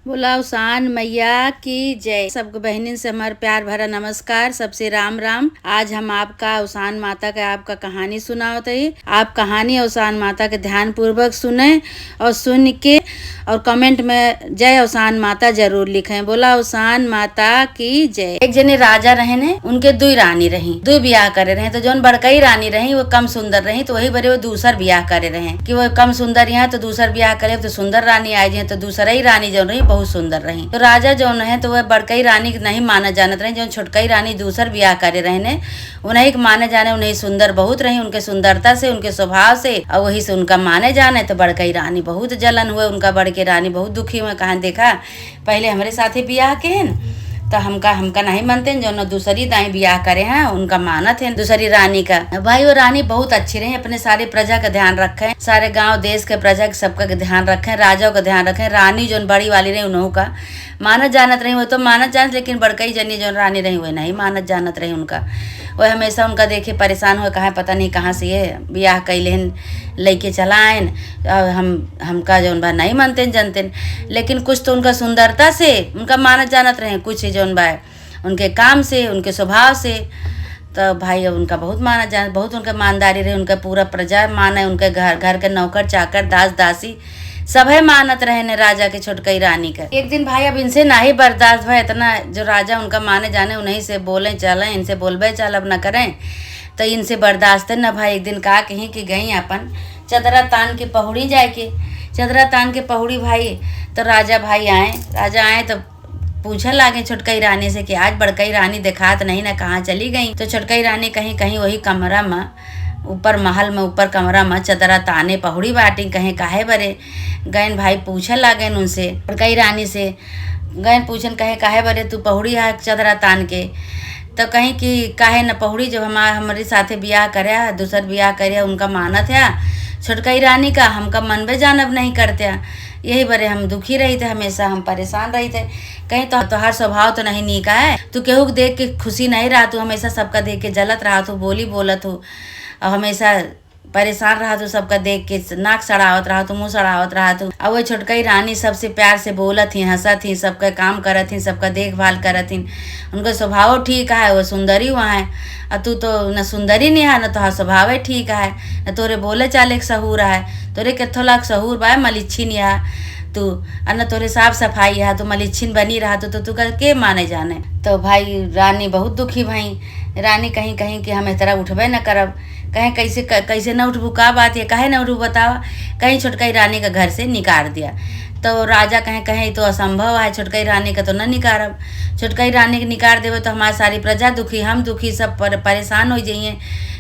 बोला उसान मैया की जय। सबको बहनिन से हमारा प्यार भरा नमस्कार। सबसे राम राम। आज हम आपका उसान माता का आपका कहानी सुनावत है। आप कहानी उसान माता के ध्यान पूर्वक सुने और सुन के और कमेंट में जय उसान माता जरूर लिखें। बोला उसान माता की जय। एक जने राजा रहे ने, उनके दुई रानी रही, दुई ब्याह करे रहे। तो जोन बड़कई रानी रही वो कम सुंदर रही, तो वही बड़े वो दूसर ब्याह करे रहे कि वो कम सुंदर यहाँ तो दूसर ब्याह करे तो सुंदर रानी आई जाए, तो दूसरा ही रानी जो रही बहुत सुंदर रही। तो राजा जौन है तो वह बड़कई रानी नहीं माना जानत रहे, जो छोटकई रानी दूसर ब्याह करे रहे ने उन्हीं के माने जाने, उन्हीं सुंदर बहुत रही, उनके सुंदरता से उनके स्वभाव से और वही से उनका माने जाने। तो बड़कई रानी बहुत जलन हुए, उनका बड़के रानी बहुत दुखी हुए। कहा देखा पहले हमारे साथ ही ब्याह के हैं तो हमका नहीं मानते जो न दूसरी दाई ब्याह करे हैं उनका मानत है दूसरी रानी का। भाई वो रानी बहुत अच्छी रही, अपने सारे प्रजा का ध्यान रखे, सारे गांव देश के प्रजा के सबका ध्यान रखे, राजाओं का ध्यान रखे। रानी जो बड़ी वाली रही उन्हों का मानत जानत रही, वो तो मानत जानत, लेकिन बड़कई जनी जो रानी रही वो नहीं मानत जानत रही उनका। वो हमेशा उनका देखे परेशान हुए, कहा पता नहीं कहाँ से ये ब्याह कैलेन लेके चला आयन, हमका जो बा नहीं मानते जानते, लेकिन कुछ तो उनका सुंदरता से उनका मानत जानत रहे, कुछ जो बा उनके काम से उनके स्वभाव से। तो भाई उनका बहुत माना जान, बहुत उनका मानदारी रहे, उनका पूरा प्रजा माने, उनके घर घर के नौकर चाकर दास दासी सभे मानत रहे ने राजा के छोटकई रानी का। एक दिन भाई अब इनसे ना ही बर्दाश्त भाई, इतना जो राजा उनका माने जाने उन्हीं से बोले चले, इनसे बोलबे चल अब न करें, तो इनसे बर्दाश्त है न भाई। एक दिन कहा कहीं कि गई अपन चदरा तान के पहुड़ी जाए के, चदरा तान के पहुड़ी भाई। तो राजा भाई आए, राजा आए तो पूछने लागे छोटकई रानी से कि आज बड़कई रानी दिखात नहीं ना कहाँ चली गई। तो छोटकई रानी कहीं कहीं वही कमरा में ऊपर महल में ऊपर कमरा में चदरा ताने पहुड़ी बाटी, कहीं काहे बरे गैन भाई पूछे लागे उनसे, बड़कई रानी से गैन पूछन कहे काहे बरे तू पहुड़ी है चदरा तान के। तो कहीं कि काहे न पहुड़ी जब हमारे साथे ब्याह करे दूसर ब्याह करे उनका मानत है छोटकई रानी का, हमका मन में जानब नहीं करते, यही बड़े हम दुखी रही थे, हमेशा हम परेशान रही थे। कहीं तो तोहार स्वभाव तो नहीं नीका है, तू केहू देख के खुशी नहीं रहा, तू हमेशा सबका देख के जलत रहा, तू बोली बोलत हो और हमेशा परेशान रहा, तू सबका देख के नाक सड़ावत रहा, तू मुँह सड़ावत रहा तू। और वो छोटकई रानी सबसे प्यार से बोलत थी, हंसत थी, सबका काम करत थी, सबका देखभाल करत थी, उनका स्वभाव ठीक है, वो सुंदरी वहाँ है और तू तो न सुंदरी नहीं है न तोहार स्वभाव है ठीक है, न तोरे बोले चाले के सहूर है, तोरे केथो लाख सहूर बा मलिच्छी नहीं है तू, न तोरे साफ सफाई है, तो मलिच्छिन बनी रहा तो तू कर के माने जाने। तो भाई रानी बहुत दुखी भाई, रानी कहीं कहीं कि हम तरह उठबे न करब, कहीं कैसे न उठबू, का बात है काहे न उठबू बतावा, कहीं छोटकई रानी का घर से निकाल दिया। तो राजा कहीं कहीं तो असंभव है, छोटकई रानी का तो न निकारब, छोटकई रानी के निकाल देवे तो हमारी सारी प्रजा दुखी, हम दुखी, सब परेशान हो जाइए,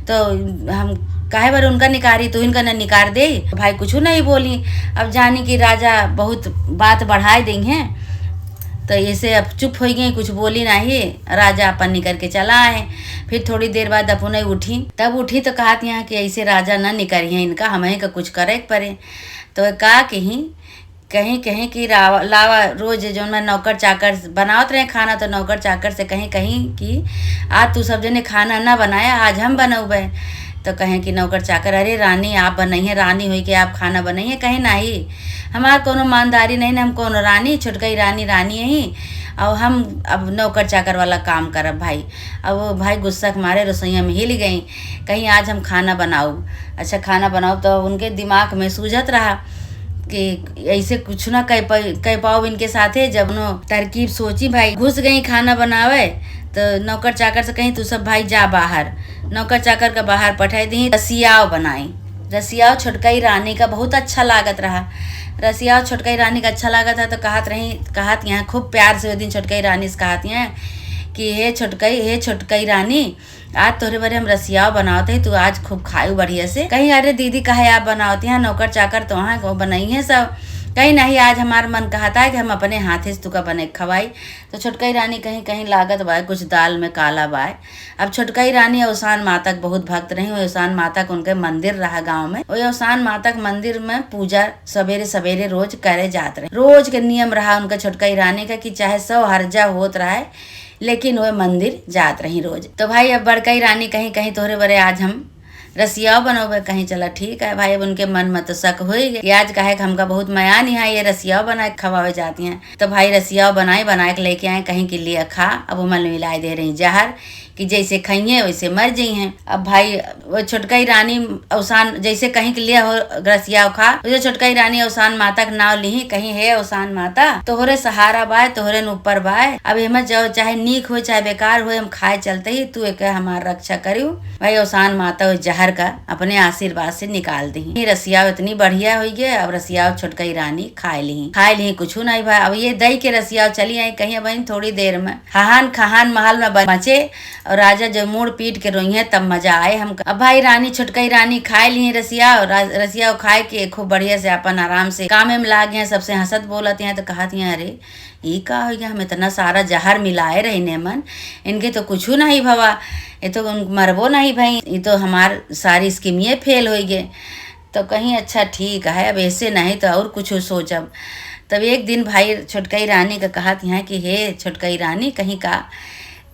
तो हम काहे बार उनका निकारी, तो इनका न निकार दे। भाई कुछ नहीं बोली, अब जानी कि राजा बहुत बात बढ़ाए देंगे, तो ऐसे अब चुप हो गई, कुछ बोली नहीं, राजा अपन निकल के चला आए। फिर थोड़ी देर बाद अपने उठी, तब उठी तो कहा यहाँ कि ऐसे राजा न निकरिए इनका, हमें का कुछ करे पड़े। तो कहा कहीं कहीं कि लावा रोज जो मैं नौकर चाकर बनावत रहे खाना, तो नौकर चाकर से कहीं कहीं कि आज तू सब जने खाना ना बनाया, आज हम बनौबे। तो कहें कि नौकर चाकर अरे रानी आप बनाइए, रानी हुई कि आप खाना बनाइए, कहीं नहीं हमारा कोनो ईमानदारी नहीं ना, हम कोनो रानी छोटकई रानी रानी यही और हम अब नौकर चाकर वाला काम करब भाई। अब वो भाई गुस्सा के मारे रसोईया में हिल गई, कहीं आज हम खाना बनाऊँ, अच्छा खाना बनाओ। तो उनके दिमाग में सूझत रहा कि ऐसे कुछ ना कह पाओ इनके साथे, जब नो तरकीब सोची भाई घुस गई खाना बनावे। तो नौकर चाकर से कहीं तू सब भाई जा बाहर, नौकर चाकर का बाहर पठाई दी, रसियाव बनाई। रसियाव छोटकई रानी का बहुत अच्छा लागत रहा, रसियाव छोटकई रानी का अच्छा लागत था। तो कहत यहाँ खूब प्यार से वो दिन छोटकई रानी से कहत यहाँ कि हे छोटकई रानी आज तोरे बारे हम रसियाव बनावते तू आज खूब खायू बढ़िया से। कहीं अरे दीदी कहे आप बनावती हैं, नौकर चाकर तो वहाँ को बनाई है सब, कहीं नहीं आज हमारा मन कहता है कि हम अपने हाथे से तुका बने खवाई। तो छोटकई रानी कहीं कहीं लागत बाय कुछ दाल में काला बाय। अब छोटकई रानी उसान माता के बहुत भक्त रही, उसान माता के उनके मंदिर रहा गांव में, वही उसान माता के मंदिर में पूजा सवेरे सवेरे रोज करे जात रहे, रोज के नियम रहा उनका छोटकई रानी का कि चाहे 100 हर्जा होत रहा है लेकिन वह मंदिर जात रही रोज। तो भाई अब बड़कई रानी कहीं कहीं तोहरे बरे आज हम रसिया बनोबे। कहीं चला ठीक है भाई। अब उनके मन में तो शक हो ही गया, आज कहे कि हमका बहुत माया नहीं है, ये रसिया बना के खवावे जाती हैं। तो भाई रसिया बना के लेके आए, कहीं के लिए खा। अब उमल मिलाए दे रही जहर कि जैसे खाइए वैसे मर जाई हैं। अब भाई वो छोटकाई रानी अवसान जैसे कहीं के लिए हो रसिया खा, जो छोटकाई रानी अवसान माता का नाव ली, कहीं है अवसान माता तोहरे सहारा बाय, तोहरे ऊपर बाय। अब हिम्मत जाओ, चाहे नीक हो चाहे बेकार हो, हम खाए चलते ही तू एक हमार रक्षा करियो। भाई अवसान माता उस जहर का अपने आशीर्वाद से निकाल दी। रसिया इतनी बढ़िया हुई गए। अब रसिया छोटकाई रानी खाए ली कुछ नहीं भाई। अब ये दही के रसिया चली आई कहीं बहन थोड़ी देर में हाहान खहान महल में बचे और राजा जब मुड़ पीट के रोई है तब मजा आए हमका। अब भाई रानी छोटकाई रानी खाए ली रसिया, और रसिया खाए के खूब बढ़िया से अपन आराम से काम में लाग गए। सबसे हंसत बोलती हैं तो कहती हैं अरे ये का हो गया, हम इतना सारा जहर मिलाए रही मन, इनके तो कुछ नहीं भवा, ये तो मरबो नहीं भाई, ये तो हमार सारी स्कीमिये फेल हो गए। तो कहीं अच्छा ठीक है, अब ऐसे नहीं तो और कुछ सोचब। तब एक दिन भाई छोटकाई रानी का कहती हैं कि हे छोटकाई रानी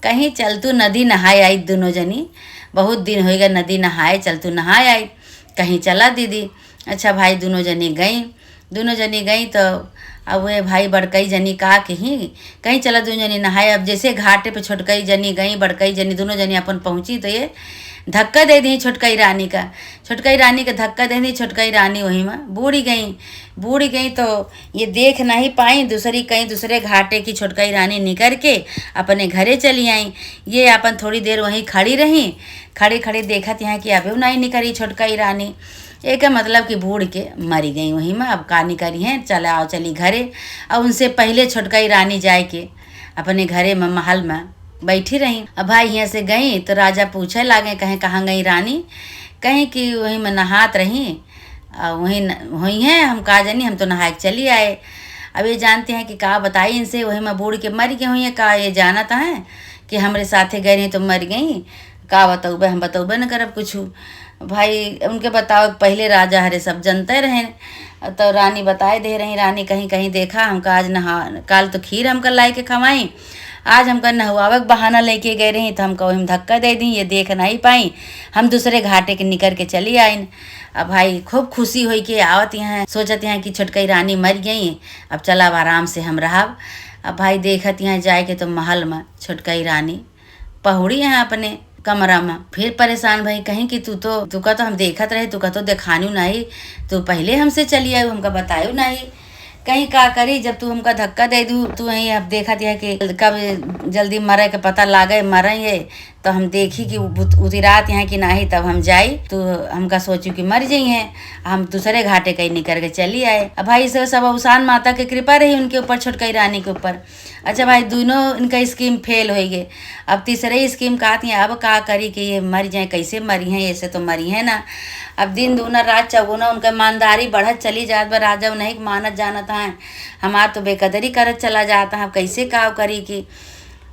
कहीं चल तू नदी नहाए आई, दोनों जनी बहुत दिन हो गया नदी नहाए, चल तू नहाए आई, कहीं चला दीदी। अच्छा भाई दोनों जनी गई तो अब वे भाई बड़कई जनी का कहीं चला दोनों जनी नहाए। अब जैसे घाटे पे छोटकई जनी गई, बड़कई जनी दोनों जनी अपन पहुंची तो ये धक्का दे दी छोटकई रानी का धक्का दे दी। छोटकई रानी वहीं में बूढ़ी गई तो ये देख नहीं पाई, दूसरे घाटे की छोटकई रानी निकल के अपने घरे चली आई। ये अपन थोड़ी देर वहीं खड़ी रही, खड़ी देखत यहाँ कि अभी नहीं निकली छोटकई रानी। एक मतलब कि बूढ़ के मरी गई वहीं में। अब का निकली हैं, चली घरे। अब उनसे पहले छोटकई रानी जाए के अपने घरे में महल में बैठी रही। अब भाई यहाँ से गई तो राजा पूछे लागे कहीं कहाँ गई रानी, कहीं कि वहीं में नहात रही, वहीं है हम का जानी, हम तो नहा के चली आए। अब ये जानते हैं कि का बताई इनसे, वहीं में बूढ़ के मर गई हुई है, का ये जानता है कि हमारे साथे गए रही तो मर गई, का बताऊबे, हम बताऊबे न करब कुछ। भाई उनके बताओ पहले राजा हरे सब जनते रहे। तो रानी बताए दे रही, रानी कहीं देखा हमका आज काल तो खीर हमका लाई के खवाई, आज हमका नहवावे बहाना लेके गए रही तो हमको वही धक्का दे दी, ये देख नहीं पाई, हम दूसरे घाटे के निकल के चली आई। अब भाई खूब खुशी हुई कि आवत यहाँ सोचत यहाँ कि छोटकई रानी मर गई, अब चला आराम से हम रहब। अब भाई देखत यहाँ जाए के तो महल में छोटकई रानी पहुड़ी यहाँ अपने कमरा में। फिर परेशान भाई कहीं कि तुका तो हम देखत रहे, तुका तो देखानू नहीं, तू पहले हमसे चली आई, हमका बतायू नहीं, कहीं का करी जब तू हमका धक्का दे दू, तू वहीं अब देखा दिया कि कब जल्दी मरे के पता लागे मरेंगे तो हम देखी कि उतिरात यहाँ कि नहीं, तब हम जाई तो हमका सोचू कि मर जाई हैं, हम दूसरे घाटे कहीं निकल के चली आए। अब भाई से सब अवसान माता की कृपा रही उनके ऊपर, छोटकई रानी के ऊपर। अच्छा भाई दोनों इनका स्कीम फेल हो गए। अब तीसरे स्कीम का आती है, अब का करी कि ये मर जाए, कैसे मरी हैं, ऐसे तो मरी है ना। अब दिन दूना रात चौगुना उनका ईमानदारी बढ़त चली जात बा, राजा नहीं मानत जानता है, हमार तो बेकदरी करत चला जाता है, कैसे का करी कि।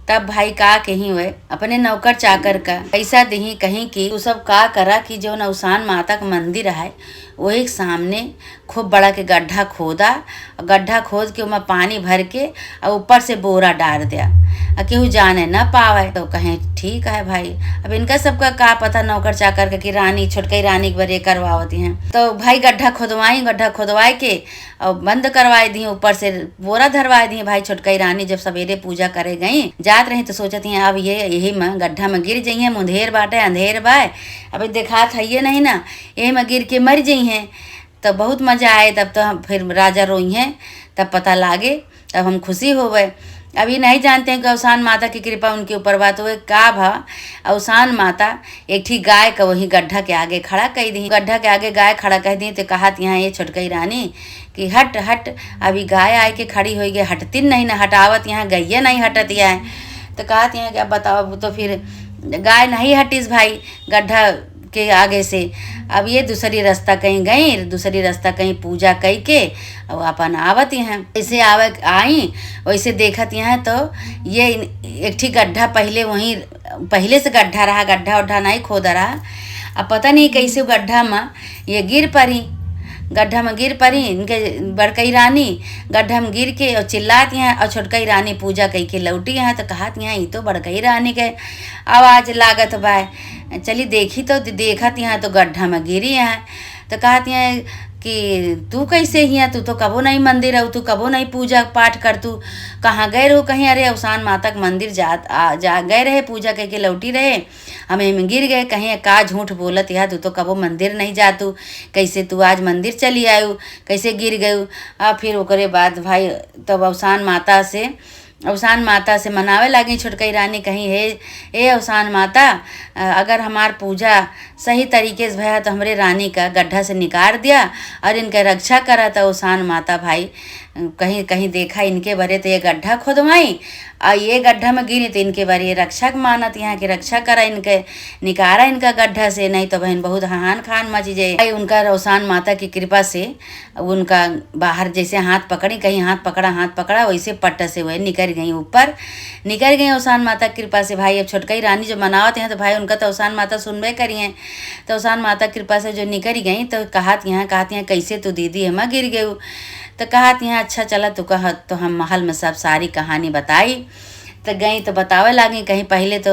तब भाई का कहीं हुए अपने नौकर चाकर का पैसा दही, कहीं कि वो सब का करा कि जो अवसान माता का मंदिर है वही सामने खूब बड़ा के गड्ढा खोद के उसमें पानी भर के और ऊपर से बोरा डाल दिया, केहू जाने न पावे। तो कहें ठीक है भाई, अब इनका सबका का पता नौकर चाकर का कि रानी छोटकई रानी के बरे करवावती हैं। तो भाई गड्ढा खोदवाए के और बंद करवाए दी, ऊपर से बोरा धरवाए दी। भाई छोटकई रानी जब सवेरे पूजा करे गई जात रही तो सोचती हैं अब ये यही में गड्ढा में गिर जाइए, मुंधेर बाटे अंधेर बाय, अभी देखात है ये नहीं ना, यही में गिर के मर जाई हैं। तो बहुत मजा आए। तब तो हम फिर राजा रोई हैं, तब पता लागे, तब हम खुशी हो गए। अभी नहीं जानते हैं कि अवसान माता की कृपा उनके ऊपर बात हुए का भा। अवसान माता एक ठीक गाय का वही गड्ढा के आगे खड़ा कर दी, गड्ढा के आगे गाय खड़ा कर दी। तो कहा यहाँ ये छोटकई रानी कि हट हट, अभी गाय आए के खड़ी हो गई, हटती नहीं ना, हटावत यहाँ गैया नहीं हटत है। तो कहा यहाँ कि अब बताओ, तो फिर गाय नहीं हटीस भाई गड्ढा के आगे से। अब ये दूसरी रास्ता कहीं गई, दूसरी रास्ता कहीं पूजा कई के और अपन आवत हैं। ऐसे आई वैसे देखत हैं तो ये एक ठीक गड्ढा पहले से गड्ढा रहा, गड्ढा नहीं खोदा रहा। अब पता नहीं कैसे गड्ढा में ये गिर गड्ढा में गिर पड़ी इनके बड़कई रानी। गड्ढा में गिर के और चिल्लाती हैं और छोटकई रानी पूजा कई के लौटी हैं। तो कहती हैं ये तो बड़कई रानी के आवाज़ लागत बा। चली देखी तो देखत यहाँ तो गड्ढा में गिरी हैं। तो कहती हैं कि तू कैसे हिया, तू तो कबो नहीं मंदिर रहू, तू कबो नहीं पूजा पाठ कर, तू कहाँ गए रहो कहीं। अरे अवसान माता के मंदिर जा गए रहे, पूजा करके लौटी रहे, हमें गिर गए। कहीं का झूठ बोलत या, तू तो कबो मंदिर नहीं जातू, कैसे तू आज मंदिर चली आयु, कैसे गिर गयू। फिर ओकरे बाद भाई तब अवसान माता से मनावे लगी छोटकई रानी। कहीं हे अवसान माता, अगर हमार पूजा सही तरीके से भया तो हमरे रानी का गड्ढा से निकाल दिया और इनके रक्षा करा। तो अवसान माता भाई कहीं कहीं देखा इनके बरे तो ये गड्ढा खोदवाई और ये गड्ढा में गिरी तो इनके बारे ये रक्षक मानत यहाँ की रक्षा करा, इनके निकारा इनका गड्ढा से, नहीं तो बहन बहुत हान खान मची जाए। उनका अवसान माता की कृपा से उनका बाहर जैसे हाथ पकड़ी, कहीं हाथ पकड़ा वैसे पट्ट से वह निकल गई, ऊपर निकल गई अवसान माता की कृपा से। भाई अब छोटकई रानी जो मनावत हैं तो भाई उनका तो अवसान माता सुनबे करी हैं। तो अवसान माता की कृपा से जो निकल गई तो कहती हैं कैसे तू दीदी हम गिर गयू। तो कहती हैं अच्छा चला तू कह, तो हम महल में सब सारी कहानी बताई। तो गई तो बतावे लगी। कहीं पहले तो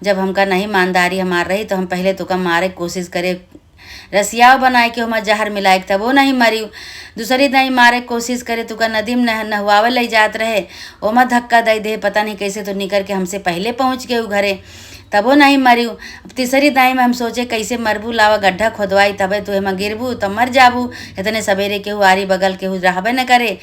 जब हमका नहीं ईमानदारी हमार रही तो हम पहले तो का मारे कोशिश करे, रसियाव बनाए के हम जहर मिलाए तब वो नहीं मरी। दूसरी नहीं मारे कोशिश करे तो का नदी में नहवावे ले जात रहे, ओमा धक्का दे दे, पता नहीं कैसे तो निकल के हमसे पहले पहुँच गए घरे, तब वो नहीं मरी। अब तीसरी दाई में हम सोचे कैसे मरबू, लावा गड्ढा खोदवाई तबे तो हम गिरबू तो मर जाबू। इतने सवेरे केहू आरी बगल केहू रहबे न करे,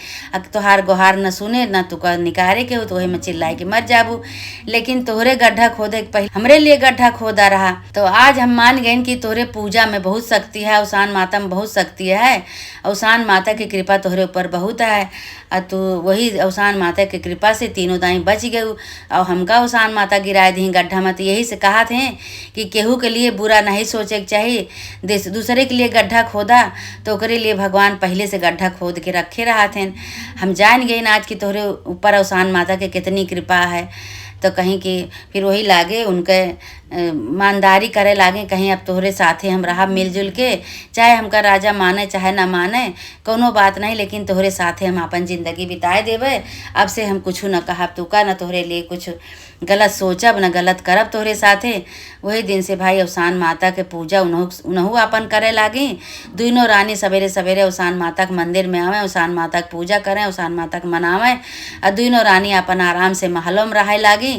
तोहार गोहार न सुने न तू का निकारे केहू, तो वही में चिल्लाए के मर जाबू। लेकिन तोहरे गड्ढा खोदे के पहले हमरे लिए गड्ढा खोदा रहा। तो आज हम मान गए कि तोहरे पूजा में बहुत शक्ति है, अवसान माता में बहुत शक्ति है, अवसान माता की कृपा तोहरे ऊपर बहुत है। तो वही अवसान माता की कृपा से तीनों दाई बच गए और हमका अवसान माता गिराए दी गड्ढा में। तो यही से कहा थे कि केहू के लिए बुरा नहीं सोचे के चाहिए, दूसरे के लिए गड्ढा खोदा तो ओकरे लिए भगवान पहले से गड्ढा खोद के रखे रहा थे। हम जान गए ना आज की तोहरे ऊपर अवसान माता के कितनी कृपा है। तो कहीं कि फिर वही लागे उनके ईमानदारी करे लागे, कहीं अब तोहरे साथे हम रहा मिलजुल के, चाहे हमका राजा माने चाहे ना माने कोनो बात नहीं, लेकिन तोहरे साथे हम अपन जिंदगी बिताए देवे। अब से हम कुछ न कहब तू का, न तोहरे लिए कुछ गलत सोचब न गलत करब तोहरे साथे। वही दिन से भाई अवसान माता के पूजा उनहु अपन करे लागी। दोनों रानी सवेरे सवेरे अवसान माता के मंदिर में आवे, अवसान माता के पूजा करें, अवसान माता के मनावें और दोनों रानी अपन आराम से महलों में रहे लागी।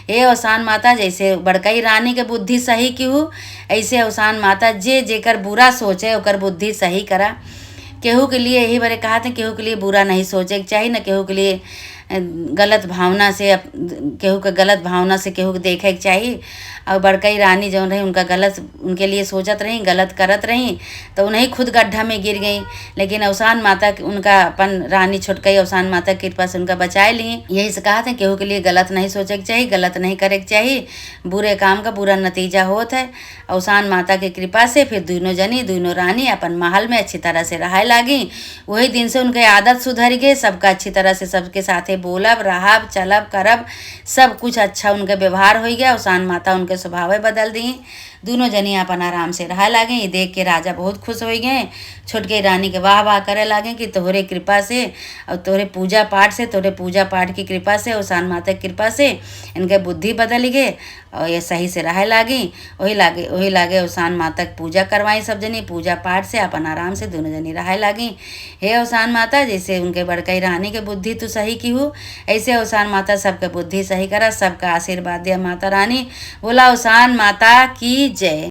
ये अवसान माता जैसे बड़कई रानी के बुद्धि सही की हो, ऐसे अवसान माता जे जेकर बुरा सोचे ओकर बुद्धि सही करा। केहू के लिए यही बारे कहा थे केहू के लिए बुरा नहीं सोचे के चाहिए, न केहू के लिए गलत भावना से केहू के गलत भावना से केहू के देखे के चाहिए। और बड़कई रानी जो रही उनका गलत उनके लिए सोचत रही, गलत करत रही तो उन्हें खुद गड्ढा में गिर गई। लेकिन अवसान माता उनका अपन रानी छोटकई अवसान माता की कृपा से उनका बचाए ली। यही से कहा था केहू के लिए गलत नहीं सोचे के चाहिए, गलत नहीं करे के चाहिए, बुरे काम का बुरा नतीजा होता है। अवसान माता की कृपा से फिर दोनों रानी अपन महल में अच्छी तरह से रहे लागी। वही दिन से उनके आदत सुधर गए, सबका अच्छी तरह से सबके साथे बोलब रहब चलब करब सब कुछ अच्छा उनके व्यवहार हो गया। अवसान माता उनके स्वभाव बदल दी, दोनों जनी अपन आराम से रह लागे। ये देख के राजा बहुत खुश हो गए, छोटके रानी के वाह वाह करे लागे कि तोहरे कृपा से और तोहरे पूजा पाठ की कृपा से अवसान माता की कृपा से इनके बुद्धि बदल गए और ये सही से रह लागी। वही लागे अवसान माता की पूजा करवाई, सब जनी पूजा पाठ से अपन आराम से दोनों जनी रह लागी। हे अवसान माता जैसे उनके बड़कई रानी के बुद्धि तो सही की हो, ऐसे अवसान माता सबके बुद्धि सही करा, सबका आशीर्वाद दिया माता रानी। बोला अवसान माता की जय।